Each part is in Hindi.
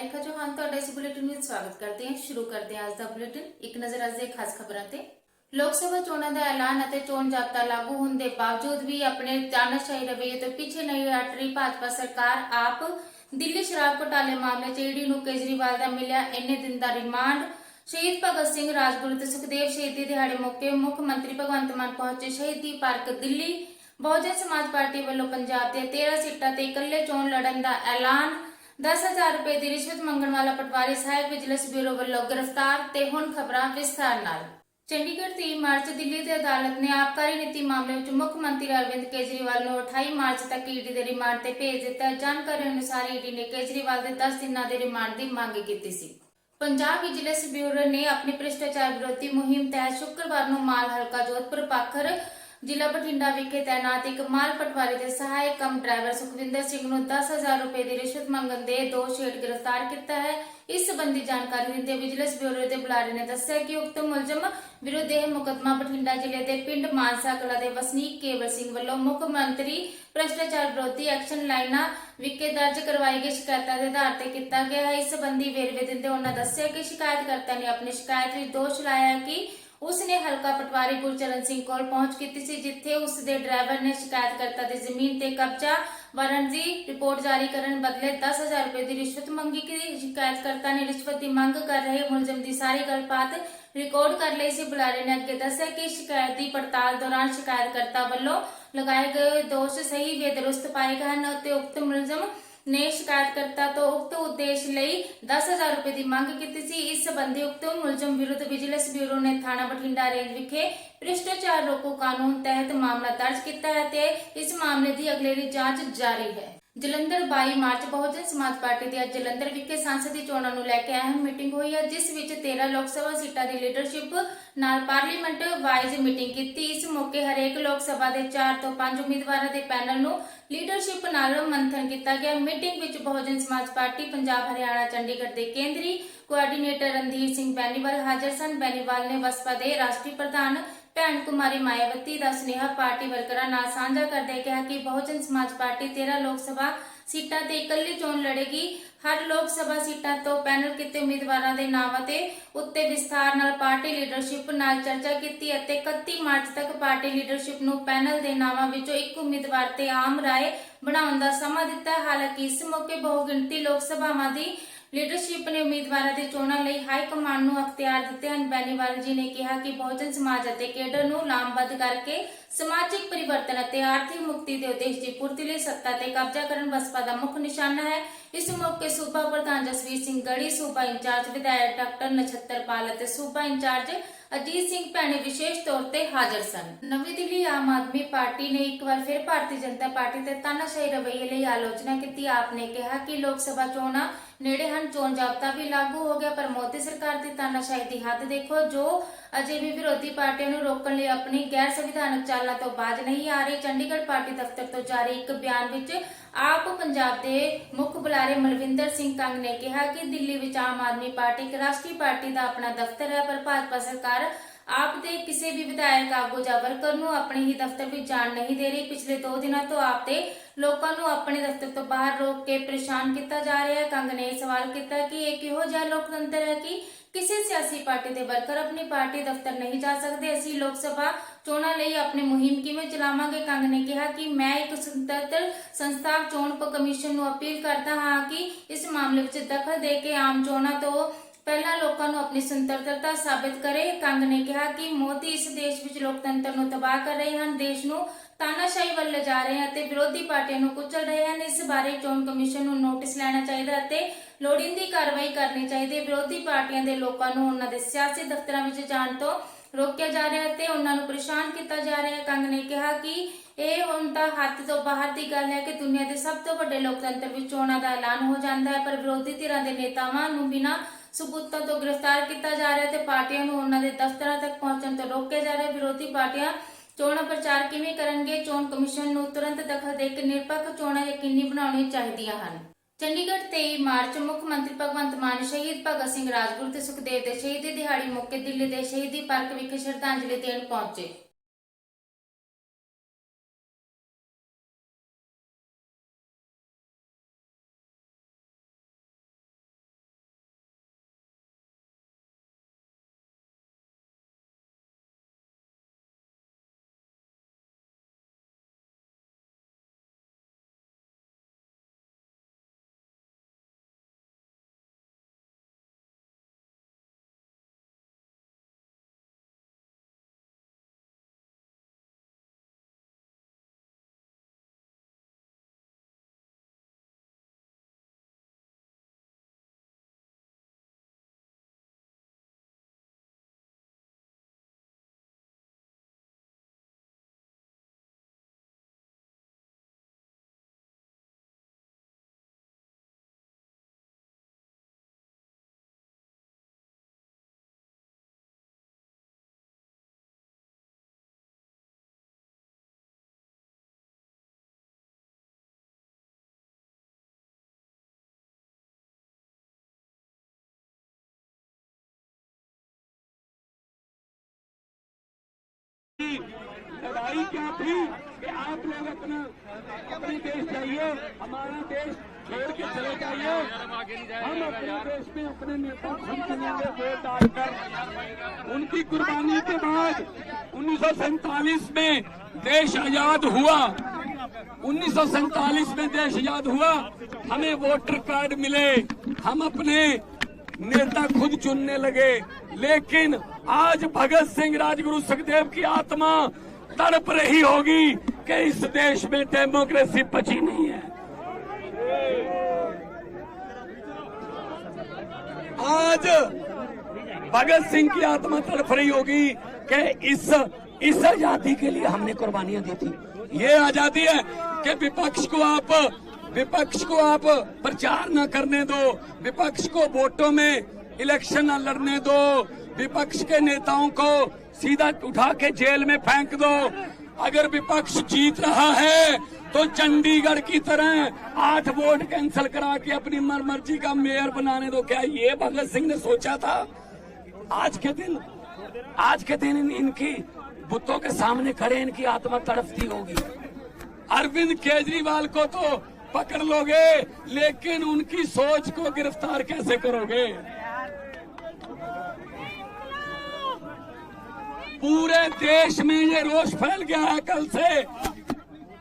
रेखा चौहान ਤੁਹਾਡਾ ਇਸ ਬੁਲੇਟਿਨ ਵਿੱਚ ਸਵਾਗਤ ਕਰਦੇ ਹਾਂ। ਸ਼ੁਰੂ ਕਰਦੇ ਹਾਂ ਅੱਜ ਦਾ ਬੁਲੇਟਿਨ। ਇੱਕ ਨਜ਼ਰ ਅੱਜ ਦੇ ਖਾਸ ਖਬਰਾਂ ਤੇ। ਲੋਕ ਸਭਾ ਚੋਣਾਂ ਦਾ ਐਲਾਨ ਅਤੇ ਚੋਣ ਜ਼ਾਬਤਾ ਲਾਗੂ ਹੋਣ ਦੇ ਬਾਵਜੂਦ ਵੀ ਆਪਣੇ ਤਾਨਾਸ਼ਾਹੀ ਰਵੱਈਏ ਤੋਂ ਪਿੱਛੇ ਨਹੀਂ ਹਟ ਰਹੀ ਭਾਜਪਾ ਸਰਕਾਰ। ਆਪ ਦਿੱਲੀ ਸ਼ਰਾਬ ਘੁਟਾਲੇ ਮਾਮਲੇ 'ਚ ਈਡੀ ਨੂੰ ਕੇਜਰੀਵਾਲ ਦਾ ਮਿਲਿਆ ਇੰਨੇ ਦਿਨ ਦਾ ਰਿਮਾਂਡ। ਸ਼ਹੀਦ ਭਗਤ ਸਿੰਘ ਰਾਜਗੁਰੂ ਤੇ ਸੁਖਦੇਵ ਸ਼ਹੀਦੀ ਦਿਹਾੜੇ ਮੌਕੇ ਮੁੱਖ ਮੰਤਰੀ ਭਗਵੰਤ ਮਾਨ ਪਹੁੰਚੇ ਸ਼ਹੀਦੀ ਪਾਰਕ ਦਿੱਲੀ। ਬਹੁਜਨ ਸਮਾਜ ਪਾਰਟੀ ਵੱਲੋਂ ਪੰਜਾਬ ਦੇ 13 ਸੀਟਾਂ ਤੇ ਇਕੱਲੇ ਚੋਣ ਲੜਨ ਦਾ ਐਲਾਨ। 10,000 रुपए की रिश्वत मंगण वाला पटवारी सहायक विजिलेंस ब्यूरो वालों गिरफ्तार। ते हुण खबरां विस्तार नाल। चंडीगढ़ 3 मार्च दिल्ली की अदालत ने आबकारी नीति मामले में मुख्यमंत्री अरविंद केजरीवाल को 28 मार्च तक ईडी के रिमांड से भेज दिता। जानकारी अनुसार ईडी ने केजरीवाल के 10 दिनों के रिमांड की मांग की सी। पंजाब विजिलेंस ब्यूरो ने अपनी भ्रष्टाचार विरोधी मुहिम तहत शुक्रवार को माल हलका जोधपुर पाखर जिला बठिंडा विखे तैनात एक माल पटवारी के सहायक कम ड्राइवर सुखविंदर सिंह को 10,000 रुपए की रिश्वत मंगण के दोष हेठ गिरफ्तार किया है। इस संबंधी जानकारी देते विजिलेंस ब्यूरो के बुलारे ने दस्सिया कि उक्त मुलजम विरुद्ध यह मुकदमा बठिंडा जिले के पिंड मानसा कला के वसनीक केवल सिंह वालों मुख्यमंत्री भ्रष्टाचार विरोधी एक्शन लाइन विखे दर्ज करवाई गई शिकायतों के आधार पर किया गया है। इस संबंधी वेरवे देते उन्होंने दस्सिया कि शिकायतकर्ता ने अपनी शिकायत में दोष लाया है कि उसने हल्का पटवारी गुरचरण सिंह कोल पहुंच की सी, जिथे उसके ड्राइवर ने शिकायतकर्ता की जमीन ते कब्जा वारंट की रिपोर्ट जारी करने बदले 10,000 रुपए की रिश्वत मंगी कि शिकायतकर्ता ने रिश्वत की मंग कर रहे मुलजम की सारी गलबात रिकॉर्ड कर ली सी। बुलारे ने अगे दस्सिया कि शिकायत की पड़ताल दौरान शिकायतकर्ता वालों लगाए गए दोष सही वे दुरुस्त पाए गए हैं। उक्त मुलजम ने शिकायतकर्ता तो उक्त उद्देश्य लई 10,000 रुपए की मांग की सी। इस संबंधी उक्त मुलजम विरुद्ध विजिलेंस ब्यूरो ने थाना बठिंडा रेंज विखे भ्रष्टाचार रोको कानून तहत मामला दर्ज किया है ते इस मामले की अगलेरी जांच जारी है। जलंधर 22 मार्च बहुजन समाज पार्टी की अज जलंधर विखे सांसदी चोणां नूं लैके अहम मीटिंग हुई है, जिस विच 13 लोक सभा सीटां की लीडरशिप नाल पार्लीमेंट वाइज मीटिंग की। इस मौके हरेक लोक सभा के 4 तो 5 उम्मीदवारों के पैनल नूं लीडरशिप नाल मंथन किया गया। मीटिंग विच बहुजन समाज पार्टी पंजाब हरियाणा चंडीगढ़ के केंद्रीय कोआर्डीनेटर रणधीर सिंह बेनीवाल हाजिर सन। बेनीवाल ने बसपा के राष्ट्रीय प्रधान भैन कुमारी मायावती का स्नेहा पार्टी वर्करां नाल साझा करदे कहा कि बहुजन समाज पार्टी 13 लोक सभा सीटां ते इकल्ली चोण लड़ेगी। हर लोक सभा सीटां तो पैनल किते उम्मीदवारों के नावां ते उत्ते विस्तार नाल पार्टी लीडरशिप नाल चर्चा की। 31 मार्च तक पार्टी लीडरशिप नूं पैनल के नावां विचों एक उम्मीदवार ते आम राय बनाउण दा समां दिता। हालांकि इस मौके बहुगिणती लोक सभावां दी लीडरशिप ने उम्मीदवारों की चोणों लई हाई कमान नूं अख्तियार दिते हैं। बेनीवाल जी ने कहा कि बहुजन समाज अते केडर नूं लामबद्ध करके समाजिक परिवर्तन अते आर्थिक मुक्ति के उद्देश्य की पूर्ति लई सत्ता ते कब्जा करन बसपा का मुख्य निशाना है। इस मौके सूबा प्रधान जसवीर सिंह गढ़ी, सूबा इंचार्ज विधायक डॉक्टर नछत्तर पाल अते सूबा इंचार्ज अजीत सिंह भैणी विशेष तौर पर हाजिर सन। नवी दिल्ली आम आदमी पार्टी ने एक बार फिर भारतीय जनता पार्टी ते तानाशाही रवैये लई आलोचना की। आपने कहा कि लोक सभा चोणां नेड़े हैं, चोण जाब्ता भी लागू हो गया, पर मोदी सरकार की तानाशाही की हद देखो, जो अजे भी विरोधी पार्टियों को रोकने लिए अपनी गैर संविधानक चालों तो बाज नहीं आ रही। चंडीगढ़ पार्टी दफ्तर तो जारी एक बयान विच आप पंजाब के मुख्य बुलारे मलविंदर सिंह कंग ने कहा कि दिल्ली विच आम आदमी पार्टी एक राष्ट्रीय पार्टी का अपना दफ्तर है, पर भाजपा सरकार आप दे किसी भी विधायक आगू या वर्कर नूं अपने ही दफ्तर में जान नहीं दे रही। पिछले 2 दिनों तो आप दे लोगों को अपने दफ्तर तो बाहर रोक के परेशान किया जा रहा है। कंग ने सवाल किया कि एक इहो जिहा लोकतंत्र है कि किसी सियासी पार्टी के वर्कर अपनी पार्टी दफ्तर नहीं जा सकते। असी लोक सभा चोणां लई अपनी मुहिम किवें चलावांगे। कंग ने कहा कि मैं एक स्वतंत्र संस्था चोण कमीशन नूं अपील करता हाँ कि इस मामले में दखल दे के आम चोणां तो पहला लोगों को अपनी स्वतंत्रता साबित करे। कंग ने कहा कि मोदी इस देश विच लोकतंत्र को तबाह कर रहे हैं, देश नूं तानाशाही वल ले जा रहे हैं, विरोधी पार्टियों को कुचल रहे हैं। इस बारे चोण कमीशन नूं नोटिस लेना चाहिए, लोड़ींदी कार्रवाई करनी चाहिए। विरोधी पार्टियों के लोगों को उन्हां दे सियासी दफ्तरां विच जाण तो रोकिया जा रहा है, उन्हां नूं परेशान किया जा रहा है। कंग ने कहा कि यह हुण तां हद तो बाहर की गल है कि दुनिया के सब तो वड्डे लोकतंत्र विच चोणां दा ऐलान हो जाता है, पर विरोधी धिरां दे नेतावां नूं बिना सबूतों तो गिरफ्तार किया जा रहा है, पार्टियों को उन्होंने दफ्तर तक पहुंचने तो रोकया जा रहा है। विरोधी पार्टियां चोण प्रचार किवें करनगे? चोण कमीशन नूं तुरंत दखल दे के निरपक्ष चोणां यकीनी बनाउणीਆਂ ਚਾਹੀਦੀਆਂ ਹਨ। चंडीगढ़ 23 मार्च मुख्यमंत्री भगवंत मान शहीद भगत सिंह राजगुरू ते सुखदेव के शहीदी दिहाड़ी मौके दिल्ली के शहीदी पार्क विखे श्रद्धांजलि देण पहुंचे। लड़ाई क्या थी कि आप लोग अपने देश जाइए, हमारा देश छोड़ के चले जाइए। हम अपने देश में अपने नेता खुद चुनेंगे वोट डालकर। उनकी कुर्बानी के बाद 1947 में देश आजाद हुआ। 1947 में देश आजाद हुआ, हमें वोटर कार्ड मिले, हम अपने नेता खुद चुनने लगे। लेकिन आज भगत सिंह, राजगुरु सुखदेव की आत्मा तड़प रही होगी कि इस देश में डेमोक्रेसी बची नहीं है। आज भगत सिंह की आत्मा तड़प रही होगी कि इस आजादी के लिए हमने कुर्बानियां दी थी। ये आजादी है कि विपक्ष को आप प्रचार न करने दो, विपक्ष को वोटों में इलेक्शन न लड़ने दो, विपक्ष के नेताओं को सीधा उठा के जेल में फेंक दो। अगर विपक्ष जीत रहा है तो चंडीगढ़ की तरह 8 वोट कैंसिल करा के अपनी मर्जी का मेयर बनाने दो। क्या ये भगत सिंह ने सोचा था? आज के दिन इनकी बुतों के सामने खड़े इनकी आत्मा तड़पती होगी। अरविंद केजरीवाल को तो पकड़ लोगे, लेकिन उनकी सोच को गिरफ्तार कैसे करोगे? पूरे देश में ये रोष फैल गया है कल से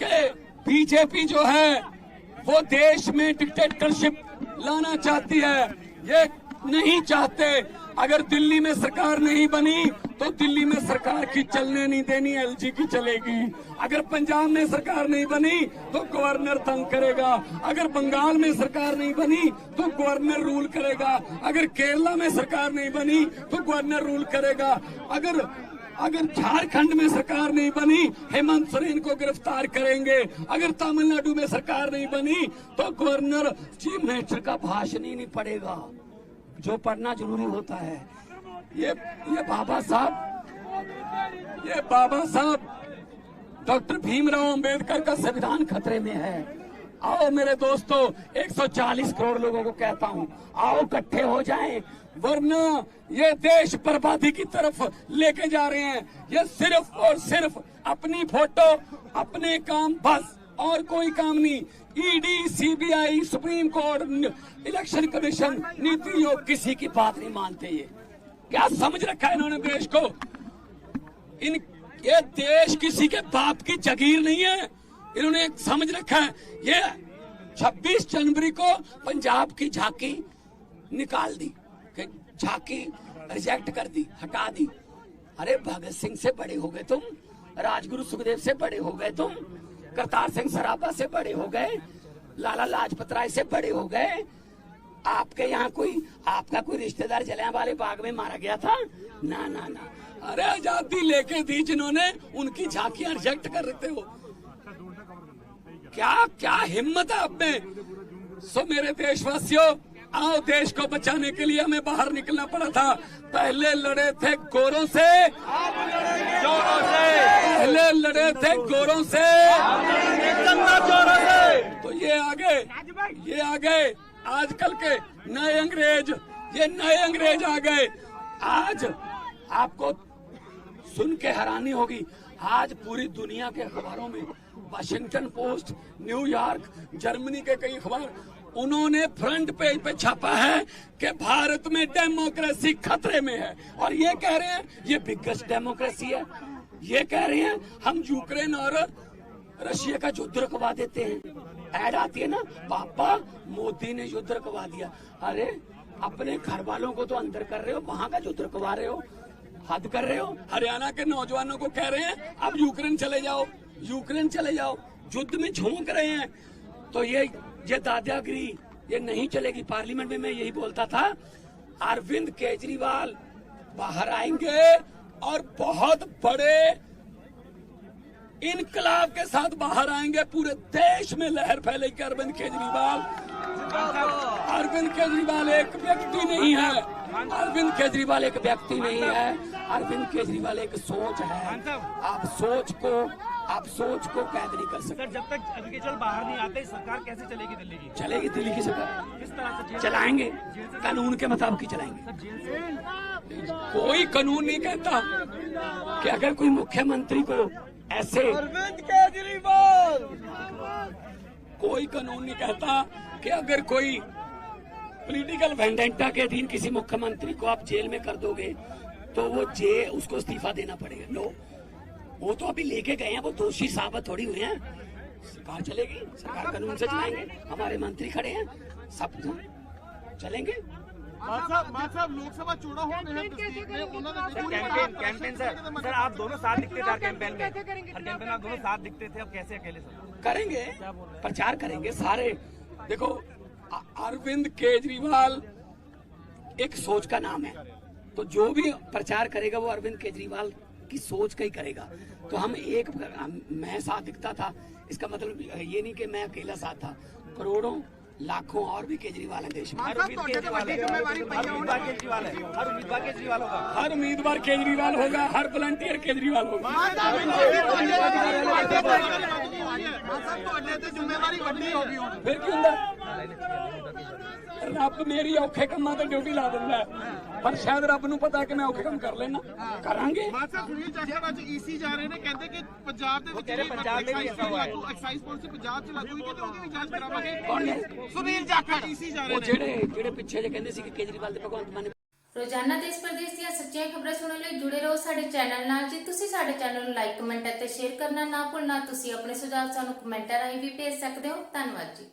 कि बीजेपी जो है वो देश में डिक्टेटरशिप लाना चाहती है। ये नहीं चाहते। अगर दिल्ली में सरकार नहीं बनी तो दिल्ली में सरकार की चलने नहीं देनी, एलजी की चलेगी। अगर पंजाब में सरकार नहीं बनी तो गवर्नर तंग करेगा। अगर बंगाल में सरकार नहीं बनी तो गवर्नर रूल करेगा। अगर केरला में सरकार नहीं बनी तो गवर्नर रूल करेगा। अगर झारखंड में सरकार नहीं बनी, हेमंत सोरेन को गिरफ्तार करेंगे। अगर तमिलनाडु में सरकार नहीं बनी तो गवर्नर चीफ मिनिस्टर का भाषण ही नहीं पढ़ेगा, जो पढ़ना जरूरी होता है। ये बाबा साहब डॉक्टर भीमराव अंबेडकर का संविधान खतरे में है। आओ मेरे दोस्तों, 140 करोड़ लोगों को कहता हूँ, आओ इकट्ठे हो जाएं, वरना ये देश बर्बादी की तरफ लेके जा रहे हैं। ये सिर्फ और सिर्फ अपनी फोटो, अपने काम, बस और कोई काम नहीं। ED, CBI, supreme court, election commission, NITI Aayog किसी की बात नहीं मानते। ये क्या समझ रखा है इन्होंने देश को? ये देश किसी के बाप की जागीर नहीं है। इन्होंने एक समझ रखा है, ये 26 जनवरी को पंजाब की झांकी निकाल दी, झांकी रिजेक्ट कर दी, हटा दी। अरे भगत सिंह से बड़े हो गए तुम, राजगुरु सुखदेव से बड़े हो गए तुम, करतार सिंह सराभा से बड़े हो गए, लाला लाजपत राय से बड़े हो गए। आपके यहाँ आपका कोई रिश्तेदार जलियांवाले बाग में मारा गया था? ना ना ना। अरे आजादी लेके दी जिन्होंने, उनकी झांकियां रिजेक्ट कर रहे हो। क्या हिम्मत है आप में? सो मेरे देशवासियों, आओ, देश को बचाने के लिए हमें बाहर निकलना पड़ा था। पहले लड़े थे गोरों से, पहले लड़े थे गोरों से, तो ये आ गए आजकल के नए अंग्रेज, ये नए अंग्रेज आ गए। आज आपको सुन के हैरानी होगी, आज पूरी दुनिया के अखबारों में, वाशिंगटन पोस्ट, न्यूयॉर्क, जर्मनी के कई अखबार, उन्होंने फ्रंट पेज पे छापा है कि भारत में डेमोक्रेसी खतरे में है। और ये कह रहे हैं ये बिगेस्ट डेमोक्रेसी है। ये कह रहे हैं हम यूक्रेन और रशिया का युद्ध रुकवा देते हैं। ऐड आती है ना, पापा मोदी ने युद्ध रुकवा दिया। अरे अपने घर वालों को तो अंदर कर रहे हो, वहां का युद्ध रुकवा रहे हो, हद कर रहे हो। हरियाणा के नौजवानों को कह रहे हैं अब यूक्रेन चले जाओ, यूक्रेन चले जाओ, युद्ध में झोंक रहे हैं। तो ये दादागिरी ये नहीं चलेगी। पार्लियामेंट में मैं यही बोलता था, अरविंद केजरीवाल बाहर आएंगे और बहुत बड़े इनकलाब के साथ बाहर आएंगे। पूरे देश में लहर फैलेगी। अरविंद केजरीवाल एक व्यक्ति नहीं है, अरविंद केजरीवाल एक व्यक्ति नहीं है, अरविंद केजरीवाल एक सोच है। आप सोच को कैद नहीं कर सकते। जब तक अरविंद केजरीवाल बाहर नहीं आते, सरकार कैसे चलेगी दिल्ली की? चलेगी दिल्ली की सरकार, किस तरह से चलाएंगे? कानून के मुताबिक ही चलाएंगे। कोई कानून नहीं कहता कि अगर कोई मुख्यमंत्री को ऐसे अरविंद केजरीवाल। कोई कानून नहीं कहता कि अगर कोई पॉलिटिकल वेंडेंटा के अधीन किसी मुख्यमंत्री को आप जेल में कर दोगे तो वो उसको इस्तीफा देना पड़ेगा। नो, वो तो अभी लेके गए हैं, वो दोषी साबित थोड़ी हुए हैं। सरकार चलेगी, सरकार कानून से चलाएंगे, हमारे मंत्री खड़े हैं, सब चलेंगे। लोकसभा चुनाव हो रहे हैं, कैंपेन सर आप दोनों साथ दिखते थे हर कैंपेन में, हर कैंपेन आप दोनों साथ दिखते थे, अब कैसे अकेले सर? करेंगे, प्रचार करेंगे सारे। देखो, अरविंद केजरीवाल एक सोच का नाम है, तो जो भी प्रचार करेगा वो अरविंद केजरीवाल की सोच का ही करेगा। तो मैं साथ दिखता था, इसका मतलब ये नहीं कि मैं अकेला साथ था। करोड़ों लाखों और भी केजरीवाल है देश में। हर उम्मीदवार केजरीवाल है, हर उम्मीदवार केजरीवाल होगा, हर उम्मीदवार केजरीवाल होगा, हर वॉलंटियर केजरीवाल होगा। जिम्मेवारी ਵੱਡੀ ਹੋ ਗਈ ਹੁਣ। फिर क्यों रब मेरी औखे कमां ते ड्यूटी ला दिंदा है, पर शायद रब नूं पता कि मैं औखे काम कर लेना, करांगे। ਮਾਸਾ ਸੁਨੀਲ ਜਾਖੜ ਅੱਜ ਈਸੀ ਜਾ ਰਹੇ ਨੇ, ਕਹਿੰਦੇ ਕਿ ਪੰਜਾਬ ਦੇ ਵਿੱਚ ਪੰਜਾਬ ਦੇ ਵੀ ਐਸਾ ਹੋਇਆ ਹੈ। ਐਕਸਾਈਜ਼ ਪਾਲਿਸੀ ਪੰਜਾਬ ਚ ਲਾਗੂ ਹੋਈ ਤੇ ਉਹਦੀ ਵੀ ਜਾਂਚ ਕਰਾਵਾਂਗੇ। ਕੌਣ ਨੇ? ਸੁਨੀਲ ਜਾਖੜ ਈਸੀ ਜਾ ਰਹੇ ਉਹ ਨੇ। ਜਿਹੜੇ ਪਿੱਛੇ ਜੇ ਕਹਿੰਦੇ ਸੀ ਕਿ ਕੇਜਰੀਵਾਲ ਤੇ ਭਗਵੰਤ ਮਾਨ ਨੇ ਰੋਜ਼ਾਨਾ ਦੇਸ਼ ਪ੍ਰਦੇਸ਼ ਦੀਆਂ ਸੱਚੀਆਂ ਖਬਰਾਂ ਸੁਣਨ ਲਈ ਜੁੜੇ ਰਹੋ ਸਾਡੇ ਚੈਨਲ ਨਾਲ। ਜੇ ਤੁਸੀਂ ਸਾਡੇ ਚੈਨਲ ਨੂੰ ਲਾਈਕ, ਕਮੈਂਟ ਅਤੇ ਸ਼ੇਅਰ ਕਰਨਾ ਨਾ ਭੁੱਲਣਾ। ਤੁਸੀਂ ਆਪਣੇ ਸੁਝਾਅ ਸਾਨੂੰ ਕਮੈਂਟਾਂ ਰਾਹੀਂ ਵੀ ਭੇਜ ਸਕਦੇ ਹੋ। ਧੰਨਵਾਦ ਜੀ।